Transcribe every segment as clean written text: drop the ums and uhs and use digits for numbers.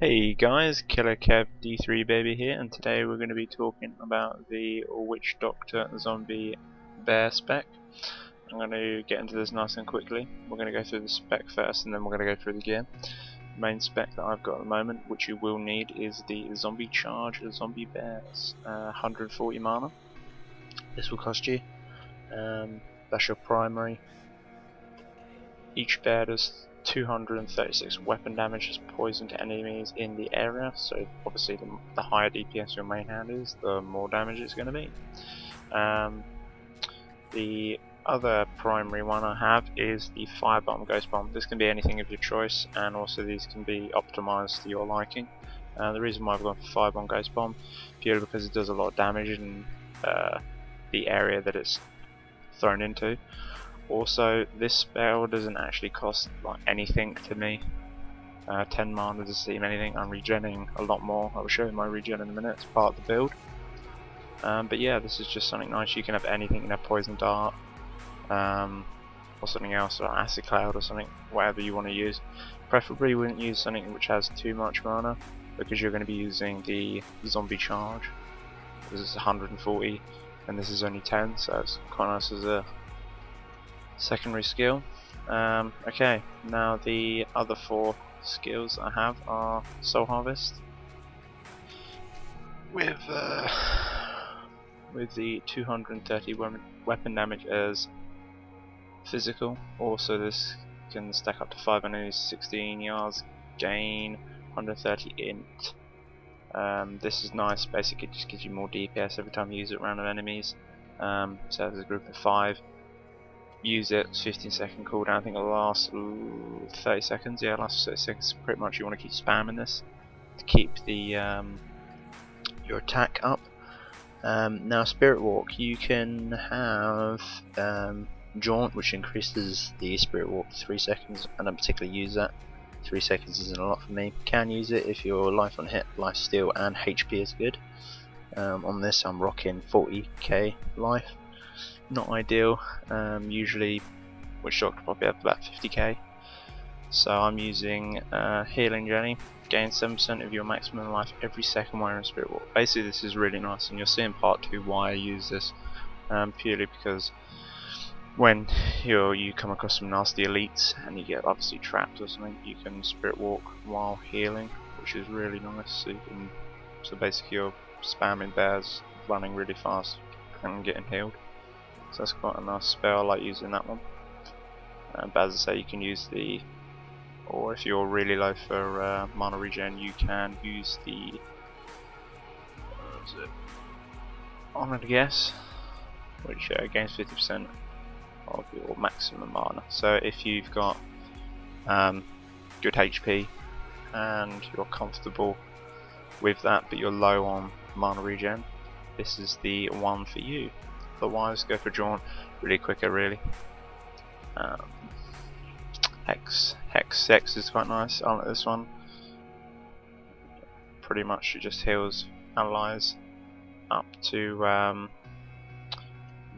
Hey guys, Killer Kev D3 Baby here, and today we're going to be talking about the Witch Doctor Zombie Bear spec. I'm going to get into this nice and quickly. We're going to go through the spec first, and then we're going to go through the gear. The main spec that I've got at the moment, which you will need, is the Zombie Charge Zombie Bears, 140 mana. This will cost you. That's your primary. Each bear does 236 weapon damage as poison to enemies in the area, so obviously the higher DPS your main hand is, the more damage it's going to be. The other primary one I have is the Firebomb Ghost Bomb. This can be anything of your choice, and also these can be optimized to your liking. The reason why I've gone for Firebomb Ghost Bomb, purely because it does a lot of damage in the area that it's thrown into. Also, this spell doesn't actually cost like anything to me. 10 mana doesn't seem anything. I'm regenning a lot more. I will show you my regen in a minute. It's part of the build. But yeah, this is just something nice. You can have anything in a Poison Dart, or something else, or Acid Cloud, or something, whatever you want to use. Preferably, you wouldn't use something which has too much mana, because you're going to be using the Zombie Charge. This is 140, and this is only 10, so it's quite nice as a secondary skill. Okay, now the other 4 skills I have are Soul Harvest with the 230 weapon damage as physical. Also, this can stack up to 5 enemies, 16 yards, gain 130 int. This is nice. Basically, it just gives you more DPS every time you use it around enemies. So there's a group of 5. Use it, 15-second cooldown. I think it'll last 30 seconds. Yeah, last 30 seconds. Pretty much, you want to keep spamming this to keep the your attack up. Now, Spirit Walk, you can have Jaunt, which increases the Spirit Walk to 3 seconds. I don't particularly use that. 3 seconds isn't a lot for me. Can use it if your life on hit, life steal, and HP is good. On this, I'm rocking 40k life. Not ideal. Usually Witch Doctor probably have about 50k, so I'm using Healing Jenny. Gain 7% of your maximum life every second while you're in Spirit Walk. Basically, this is really nice, and you'll see in part 2 why I use this. Purely because when you come across some nasty elites and you get obviously trapped or something, you can Spirit Walk while healing, which is really nice. So basically you're spamming bears, running really fast and getting healed. So that's quite a nice spell. I like using that one. But as I say, you can use the, or if you're really low for mana regen, you can use the, what is it? I'm gonna guess, which gains 50% of your maximum mana. So if you've got good HP and you're comfortable with that, but you're low on mana regen, this is the one for you. Otherwise, go for Jaunt, really quicker, really. Hex is quite nice. I like this one. Pretty much it just heals allies up to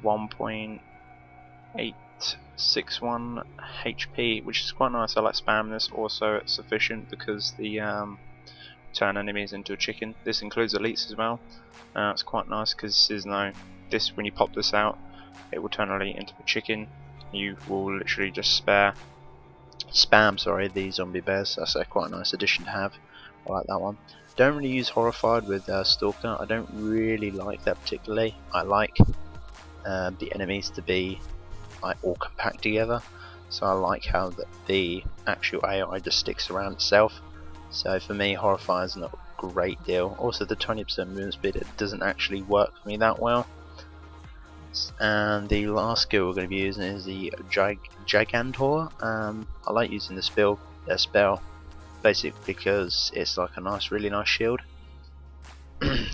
1.861 HP, which is quite nice. I like spamming this. Also, it's sufficient because the turn enemies into a chicken. This includes elites as well. It's quite nice because this, when you pop this out, it will turn elite into a chicken. You will literally just spam the zombie bears. That's quite a nice addition to have. I like that one. Don't really use Horrified with Stalker. I don't really like that particularly. I like the enemies to be like all compact together. So I like how the actual AI just sticks around itself. So for me, Horrify is not a great deal. Also, the 20% movement speed, it doesn't actually work for me that well. And the last skill we're going to be using is the Gigantor. I like using the spell basically because it's like a really nice shield.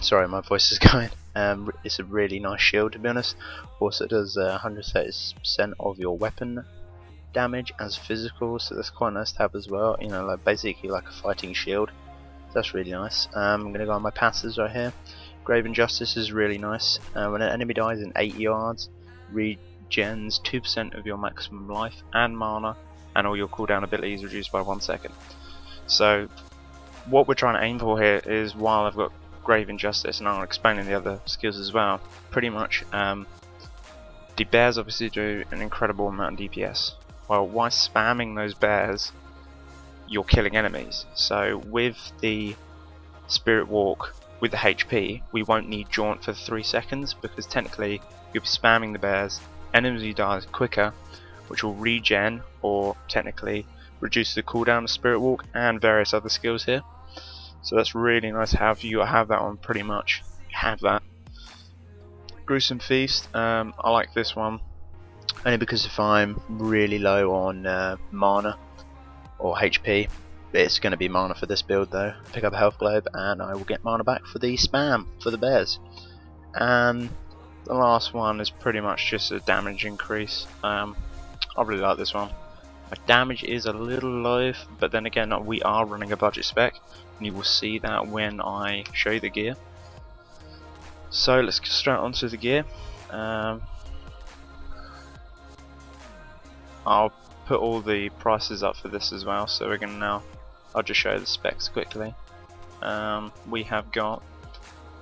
Sorry, my voice is going. It's a really nice shield, to be honest. Also, it does 130% of your weapon damage as physical, so that's quite nice to have as well. You know, like basically like a fighting shield. That's really nice. I'm going to go on my passives right here. Graven Justice is really nice. When an enemy dies in 8 yards, regens 2% of your maximum life and mana, and all your cooldown abilities reduced by 1 second. So what we're trying to aim for here is, while I've got Grave Injustice, and I'll explain in the other skills as well, pretty much the bears obviously do an incredible amount of DPS. Well, while spamming those bears, you're killing enemies. So with the Spirit Walk, with the HP, we won't need Jaunt for 3 seconds, because technically you'll be spamming the bears, enemies will die quicker, which will regen, or technically reduce the cooldown of Spirit Walk and various other skills here. So that's really nice to have. You have that on pretty much. Have that. Gruesome Feast. I like this one only because if I'm really low on mana or HP, it's going to be mana for this build though. Pick up a health globe and I will get mana back for the spam for the bears. And the last one is pretty much just a damage increase. I really like this one. My damage is a little low, but then again we are running a budget spec, and you will see that when I show you the gear. So let's get straight onto the gear. I'll put all the prices up for this as well, so we're going to now, I'll just show you the specs quickly. We have got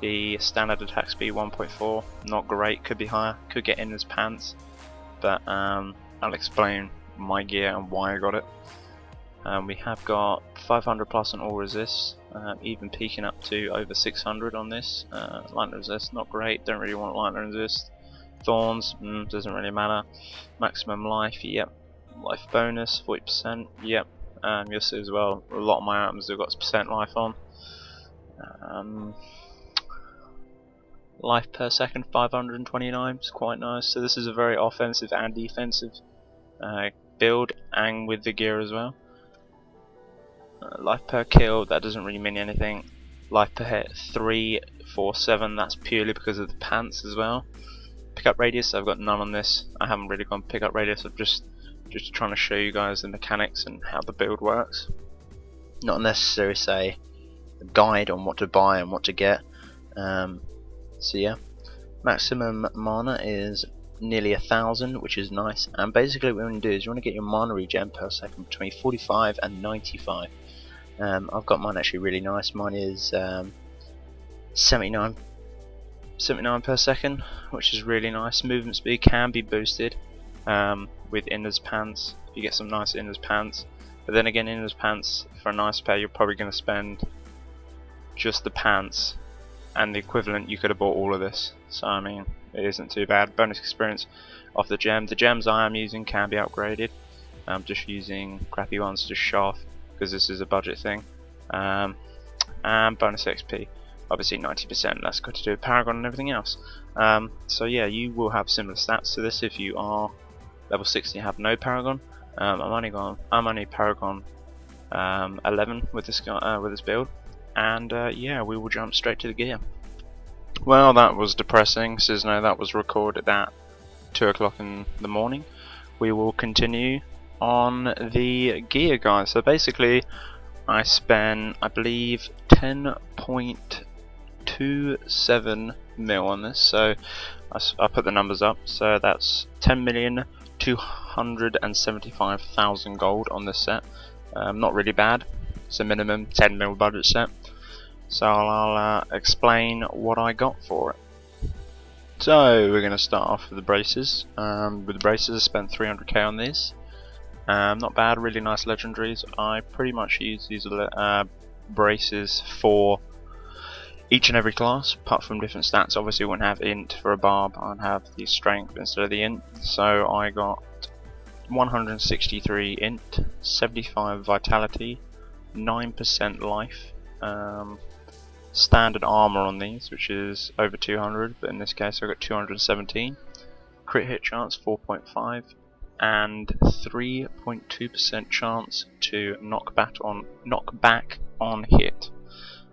the standard attack speed 1.4, not great, could be higher, could get in as pants, but I'll explain my gear and why I got it. We have got 500 plus on all resists, even peaking up to over 600 on this. Lightning resist, not great, don't really want lightning resist. Thorns, doesn't really matter. Maximum life, yep. Life bonus, 40%, yep. You'll see as well, a lot of my items have got percent life on. Life per second, 529, is quite nice. So this is a very offensive and defensive build, and with the gear as well. Life per kill, that doesn't really mean anything. Life per hit, 347, that's purely because of the pants as well. Pickup radius, I've got none on this. I haven't really gone pickup radius, I'm just trying to show you guys the mechanics and how the build works. Not necessarily say a guide on what to buy and what to get. So yeah, maximum mana is nearly 1,000, which is nice. And basically what you want to do is you want to get your mana regen per second between 45 and 95. I've got mine actually really nice. Mine is 79 per second, which is really nice. Movement speed can be boosted with Inner's Pants. You get some nice Inner's Pants, but then again, Inner's Pants for a nice pair, you're probably going to spend just the pants, and the equivalent you could have bought all of this. So I mean, it isn't too bad. Bonus experience off the gem. The gems I am using can be upgraded. I'm just using crappy ones to show off because this is a budget thing. And bonus XP, obviously 90%. That's got to do with Paragon and everything else. So yeah, you will have similar stats to this if you are level 60 and have no Paragon. I'm only Paragon 11 with this build, and yeah, we will jump straight to the gear. Well, that was depressing. Cisno, that was recorded at 2 o'clock in the morning. We will continue on the gear, guys. So basically, I spent, I believe, 10.27 mil on this. So I put the numbers up. So that's 10,275,000 gold on this set. Not really bad. It's a minimum 10 mil budget set. So I'll explain what I got for it. So we're going to start off with the braces. With the braces, I spent 300k on these. Not bad, really nice legendaries. I pretty much use these braces for each and every class, apart from different stats. Obviously, I wouldn't have int for a barb. I'd have the strength instead of the int. So I got 163 int, 75 vitality, 9% life. Standard armor on these, which is over 200, but in this case I got 217. Crit hit chance 4.5, and 3.2% chance to knock back on hit.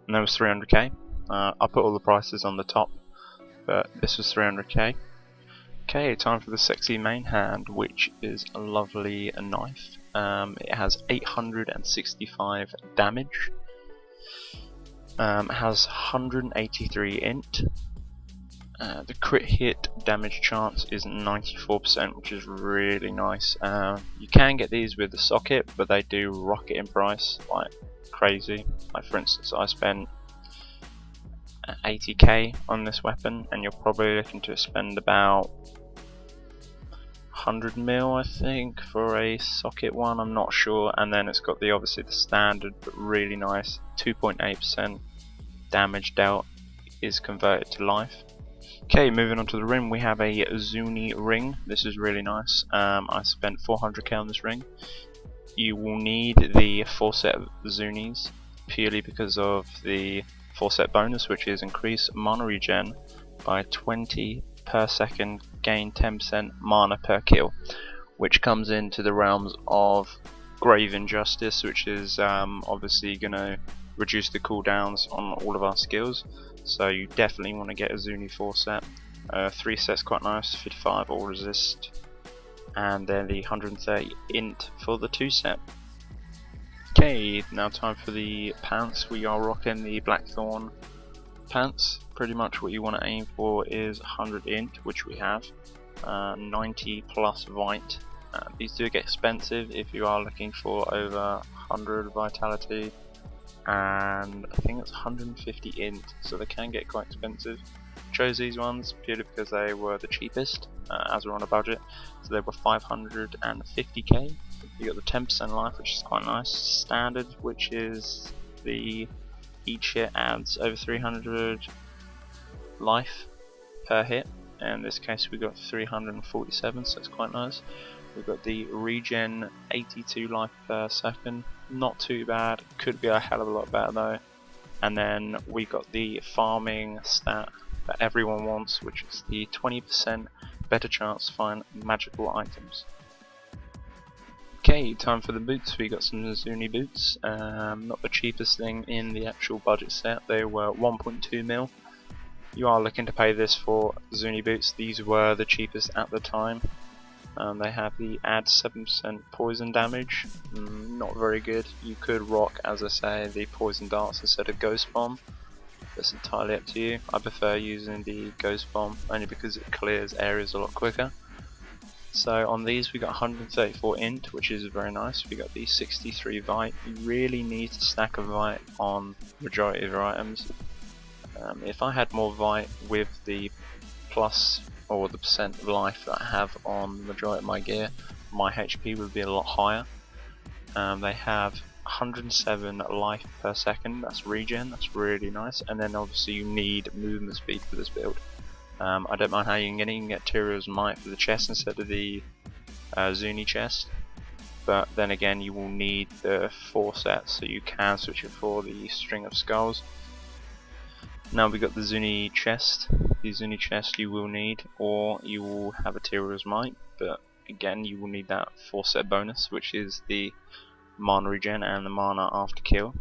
And that was 300k. I put all the prices on the top, but this was 300k. Okay, time for the sexy main hand, which is a lovely knife. It has 865 damage. Has 183 int, The crit hit damage chance is 94%, which is really nice. You can get these with the socket, but they do rocket in price like crazy. Like for instance, I spent 80k on this weapon, and you're probably looking to spend about 100 mil, I think, for a socket one. I'm not sure. And then it's got the obviously the standard, but really nice 2.8% damage dealt is converted to life. Okay, moving on to the ring, we have a Zuni ring. This is really nice. I spent 400k on this ring. You will need the 4 set of Zunis purely because of the 4 set bonus, which is increase mana regen by 20 per second, gain 10% mana per kill, which comes into the realms of Grave Injustice, which is obviously going to reduce the cooldowns on all of our skills. So you definitely want to get a Zuni 4 set. 3 sets quite nice, 55 all resist, and then the 130 int for the 2 set. Okay, now time for the pants. We are rocking the Blackthorn pants. Pretty much what you want to aim for is 100 int, which we have, 90 plus vite. These do get expensive if you are looking for over 100 vitality, and I think it's 150 int, so they can get quite expensive. Chose these ones purely because they were the cheapest, as we're on a budget, so they were 550k. You got the 10% life, which is quite nice. Standard, which is the each hit adds over 300 life per hit. In this case we got 347, so it's quite nice. We've got the regen 82 life per second, not too bad, could be a hell of a lot better though. And then we got the farming stat that everyone wants, which is the 20% better chance to find magical items. Okay, time for the boots. We got some Zuni boots, not the cheapest thing in the actual budget set. They were 1.2 mil. You are looking to pay this for Zuni boots. These were the cheapest at the time. They have the add 7% poison damage, not very good. You could rock, as I say, the poison darts instead of ghost bomb. That's entirely up to you. I prefer using the ghost bomb only because it clears areas a lot quicker. So on these we got 134 int, which is very nice. We got the 63 vite. You really need to stack a vite on majority of your items. If I had more vite with the plus or the percent of life that I have on the majority of my gear, my HP would be a lot higher. They have 107 life per second, that's regen, that's really nice. And then obviously you need movement speed for this build. I don't mind how you can get Tyrio's Might for the chest instead of the Zuni chest, but then again you will need the 4 sets, so you can switch it for the String of Skulls. Now we got the Zuni chest. The Zuni chest you will need, or you will have a Tyrio's Might, but again you will need that 4 set bonus, which is the mana regen and the mana after kill.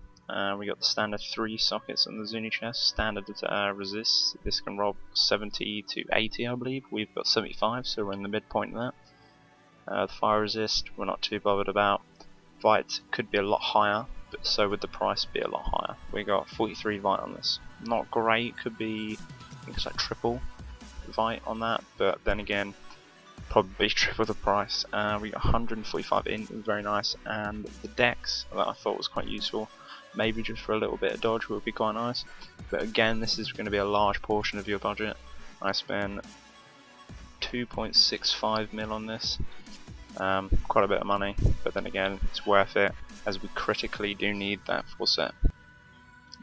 We got the standard 3 sockets on the Zuni chest. Standard resist. This can roll 70 to 80, I believe. We've got 75, so we're in the midpoint of that. The fire resist we're not too bothered about. Vite could be a lot higher, but so would the price be a lot higher. We got 43 vite on this. Not great, could be, I think it's like triple vite on that, but then again probably triple the price. We got 145 int, very nice, and the dex that I thought was quite useful. Maybe just for a little bit of dodge would be quite nice, but again this is going to be a large portion of your budget. I spent 2.65 mil on this, quite a bit of money, but then again it's worth it as we critically do need that 4 set.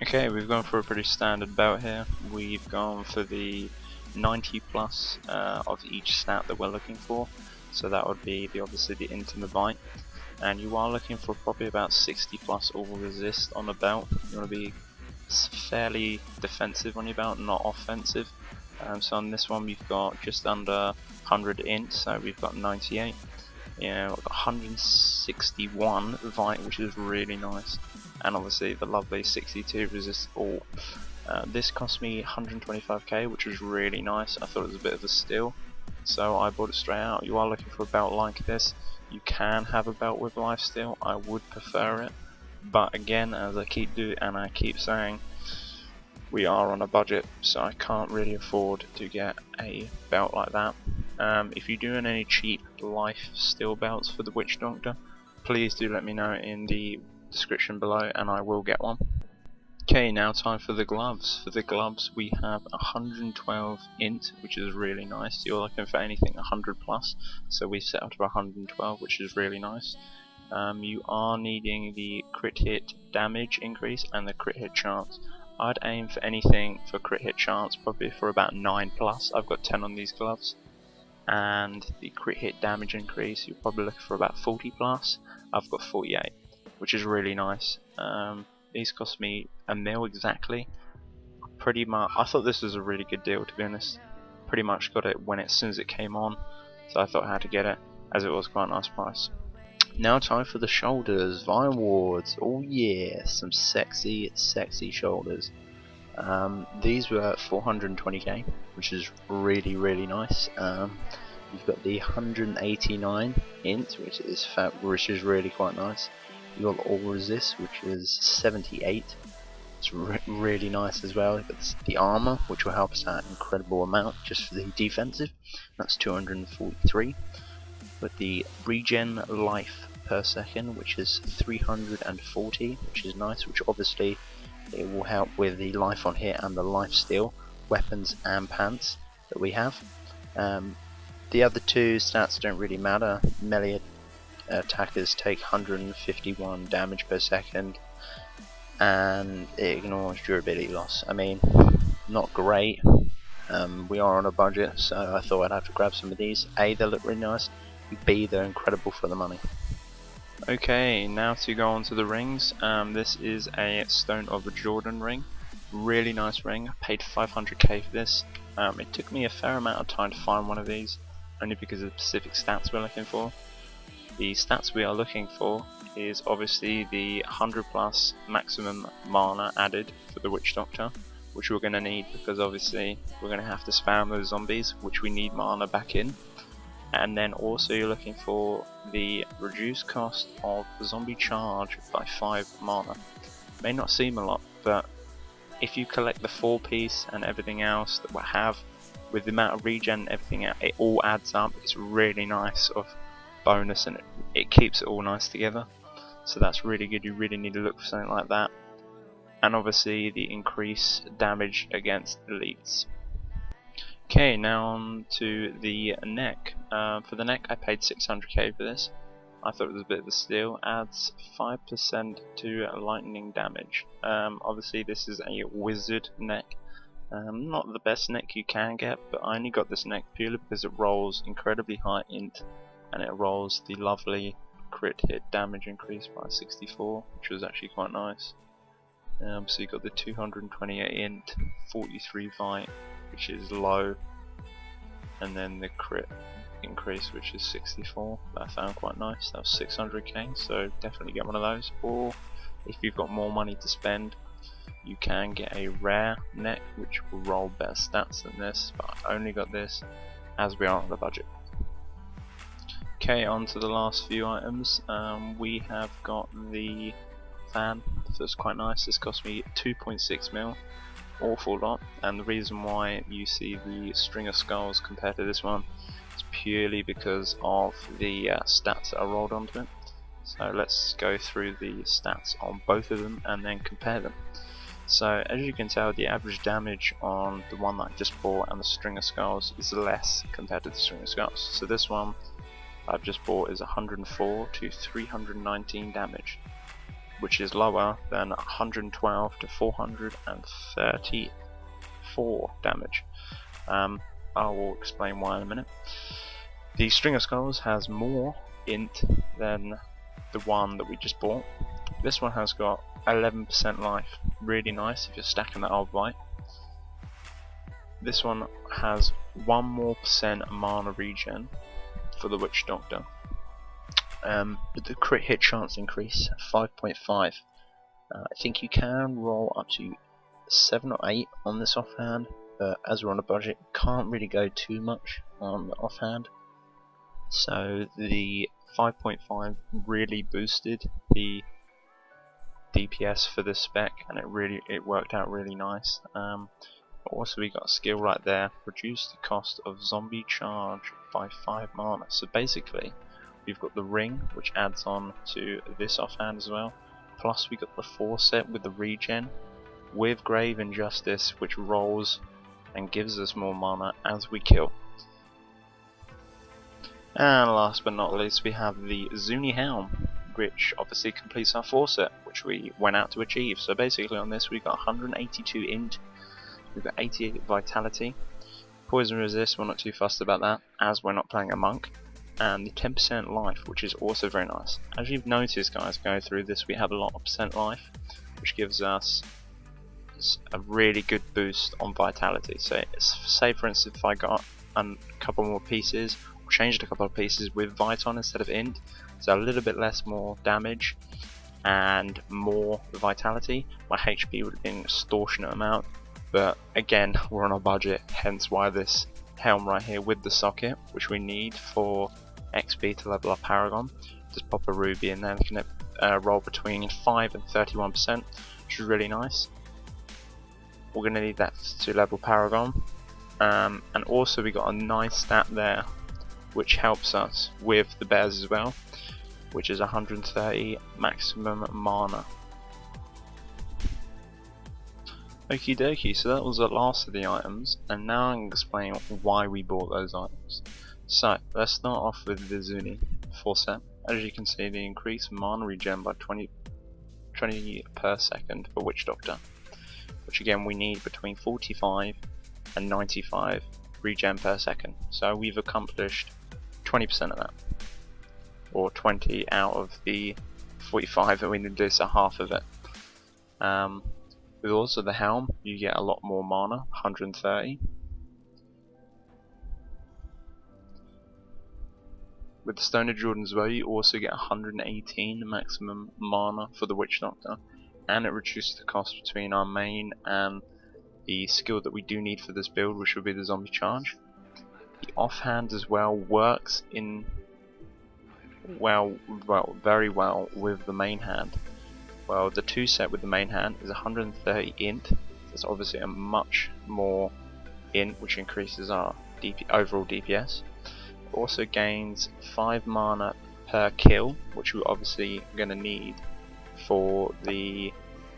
Okay, we've gone for a pretty standard belt here. We've gone for the 90 plus of each stat that we're looking for, so that would be obviously the int and the vite. And you are looking for probably about 60 plus all resist on the belt. You want to be fairly defensive on your belt, not offensive. So on this one we've got just under 100 int, so we've got 98. We've got 161 vite, which is really nice, and obviously the lovely 62 resist all. This cost me 125k, which was really nice. I thought it was a bit of a steal, so I bought it straight out. You are looking for a belt like this. You can have a belt with lifesteal. I would prefer it, but again, as I keep saying, we are on a budget, so I can't really afford to get a belt like that. If you're doing any cheap life steal belts for the Witch Doctor, please do let me know in the description below and I will get one. Okay, now time for the gloves. For the gloves we have 112 int, which is really nice. You're looking for anything 100 plus, so we set up to 112, which is really nice. You are needing the crit hit damage increase and the crit hit chance. I'd aim for anything for crit hit chance, probably for about 9 plus. I've got 10 on these gloves. And the crit hit damage increase, you're probably looking for about 40 plus. I've got 48, which is really nice. These cost me $1 mil exactly. Pretty much, I thought this was a really good deal, to be honest. Pretty much got it as soon as it came on, so I thought I had to get it, as it was quite a nice price. Now time for the shoulders, Vine Wards. Oh yeah, some sexy shoulders. These were 420k, which is really nice. You've got the 189 int, which is really quite nice. You've got all resist, which is 78. It's really nice as well. You've got the armor, which will help us out an incredible amount just for the defensive. That's 243. With the regen life per second, which is 340, which is nice, which obviously it will help with the life on hit and the life steal weapons and pants that we have. The other two stats don't really matter. Melee attackers take 151 damage per second and it ignores durability loss. I mean, not great. We are on a budget, so I thought I'd have to grab some of these. A, they look really nice. B, they're incredible for the money. Okay, now to go on to the rings. This is a Stone of Jordan ring. Really nice ring. I paid 500k for this. It took me a fair amount of time to find one of these, only because of the specific stats we're looking for. The stats we are looking for is obviously the 100 plus maximum mana added for the Witch Doctor, which we're going to need because obviously we're going to have to spam those zombies, which we need mana back in. And then also you're looking for the reduced cost of the zombie charge by 5 mana. May not seem a lot, but if you collect the 4 piece and everything else that we have, with the amount of regen and everything, it all adds up. It's really nice of bonus, and it keeps it all nice together. So that's really good. You really need to look for something like that. And obviously the increased damage against elites. Okay, now on to the neck. For the neck I paid 600k for this. I thought it was a bit of a steal. Adds 5% to lightning damage. Obviously this is a wizard neck. Not the best neck you can get, but I only got this neck purely because it rolls incredibly high int, and it rolls the lovely crit hit damage increase by 64, which was actually quite nice. So you got the 228 int, 43 vite, which is low, and then the crit increase, which is 64. That I found quite nice. That was 600k, so definitely get one of those. Or if you've got more money to spend, you can get a rare neck, which will roll better stats than this, but I only got this as we are on the budget. Okay, on to the last few items. We have got the fan, so it's quite nice. This cost me 2.6 mil. Awful lot, and the reason why you see the string of skulls compared to this one is purely because of the stats that are rolled onto it. So let's go through the stats on both of them and then compare them. So as you can tell, the average damage on the one that I just bought and the string of skulls is less compared to the string of skulls. So this one I've just bought is 104 to 319 damage, which is lower than 112 to 434 damage. I will explain why in a minute. The string of skulls has more int than the one that we just bought. This one has got 11% life, really nice if you're stacking that old bite. This one has 1% more mana regen for the Witch Doctor. But the crit hit chance increase 5.5. I think you can roll up to 7 or 8 on this offhand, but as we're on a budget, can't really go too much on the offhand. So the 5.5 really boosted the DPS for this spec, and it worked out really nice. Also, we got a skill right there: reduce the cost of zombie charge by 5 mana. So basically, we've got the ring, which adds on to this offhand as well. Plus, we got the 4 set with the regen, with Grave Injustice, which rolls and gives us more mana as we kill. And last but not least, we have the Zuni Helm, which obviously completes our 4 set, which we went out to achieve. So basically on this, we've got 182 int, we've got 88 vitality, poison resist, we're not too fussed about that, as we're not playing a monk, and the 10% life, which is also very nice. As you've noticed, guys, going through this, we have a lot of percent life, which gives us a really good boost on vitality. So say for instance, if I got a couple more pieces, or changed a couple of pieces with Viton instead of int, so a little bit less more damage and more vitality, my HP would have been an extortionate amount. But again, we're on a budget, hence why this helm right here with the socket, which we need for XP to level up Paragon. Just pop a ruby in there, and can roll between 5 and 31%, which is really nice. We're going to need that to level Paragon, and also we got a nice stat there, which helps us with the bears as well, which is 130 maximum mana. Okie dokie, so that was the last of the items, and now I'm going to explain why we bought those items. So, let's start off with the Zuni 4 set. As you can see, they increase mana regen by 20 per second for Witch Doctor, which again we need between 45 and 95 regen per second. So we've accomplished 20% of that, or 20 out of the 45 that we need to do, so half of it. With also the helm, you get a lot more mana, 130. With the Stone of Jordan as well, you also get 118 maximum mana for the Witch Doctor, and it reduces the cost between our main and the skill that we do need for this build, which will be the Zombie Charge. The offhand as well works in very well with the main hand. Well, the 2 set with the main hand is 130 int. That's obviously a much more int, which increases our overall DPS. It also gains 5 mana per kill, which we're obviously going to need for the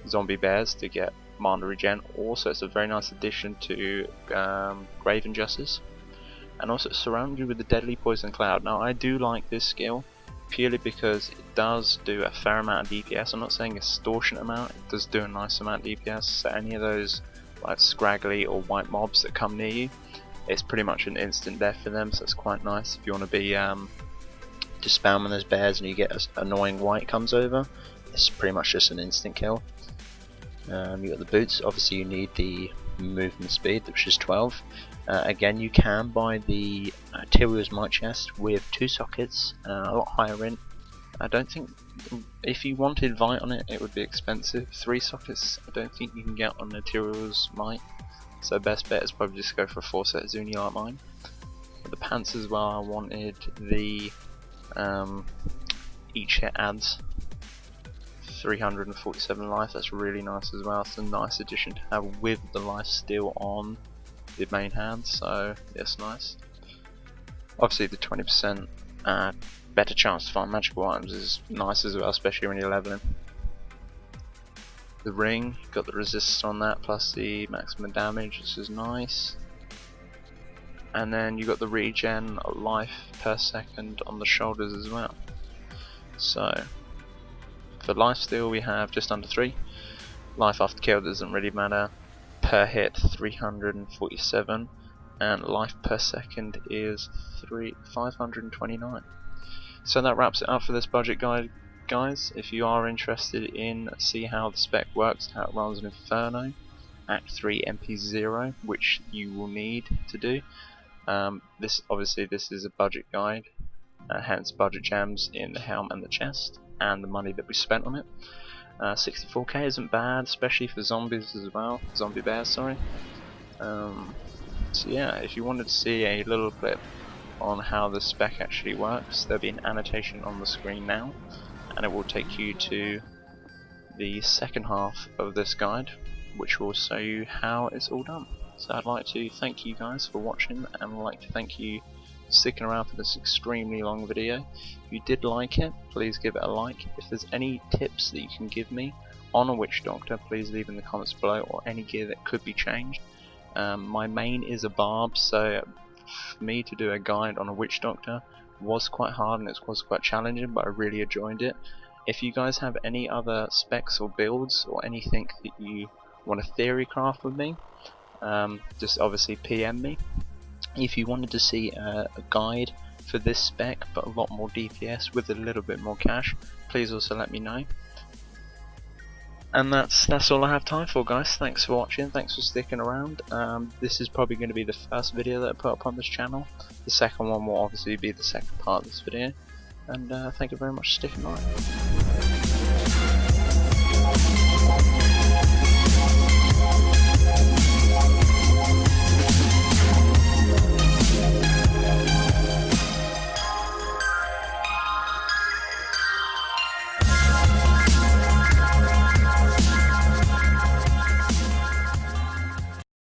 zombie bears to get mana regen. Also, it's a very nice addition to Grave Injustice, and also it's surrounded with the Deadly Poison Cloud. Now, I do like this skill purely because it does do a fair amount of DPS. I'm not saying extortionate amount, it does do a nice amount of DPS. So any of those like scraggly or white mobs that come near you, it's pretty much an instant death for them, so it's quite nice if you want to be just spamming those bears and you get an annoying white comes over. It's pretty much just an instant kill. You got the boots, obviously you need the movement speed, which is 12. Again, you can buy the Tyrio's Might Chest with 2 sockets, a lot higher int. I don't think, if you wanted Vite on it, it would be expensive. 3 sockets I don't think you can get on the Tyrio's Might, so best bet is probably just go for a 4 set Zuni like mine. For the pants as well, I wanted the each hit adds 347 life. That's really nice as well. It's a nice addition to have with the life steal on the main hand, so it's nice. Obviously the 20% better chance to find magical items is nice as well, especially when you're leveling. The ring, got the resist on that plus the maximum damage, this is nice. And then you got the regen life per second on the shoulders as well. So for lifesteal we have just under 3. Life after kill doesn't really matter. Per hit 347, and life per second is 529. So that wraps it up for this budget guide, guys. If you are interested in see how the spec works, how it runs in Inferno, Act 3 MP0, which you will need to do. This is a budget guide, hence budget gems in the helm and the chest, and the money that we spent on it. 64k isn't bad, especially for zombies as well. Zombie bears, sorry. So yeah, if you wanted to see a little clip on how the spec actually works, there'll be an annotation on the screen now, and it will take you to the second half of this guide, which will show you how it's all done. So I'd like to thank you guys for watching, and I'd like to thank you for sticking around for this extremely long video. If you did like it, please give it a like. If there's any tips that you can give me on a witch doctor, please leave in the comments below, or any gear that could be changed. My main is a Barb, so for me to do a guide on a witch doctor was quite hard and it was quite challenging, but I really enjoyed it. If you guys have any other specs or builds or anything that you want to theory craft with me, just obviously PM me. If you wanted to see a guide for this spec but a lot more DPS with a little bit more cash, please also let me know. And that's all I have time for, guys. Thanks for watching, thanks for sticking around. This is probably going to be the first video that I put up on this channel. The second one will obviously be the second part of this video. And thank you very much for sticking around.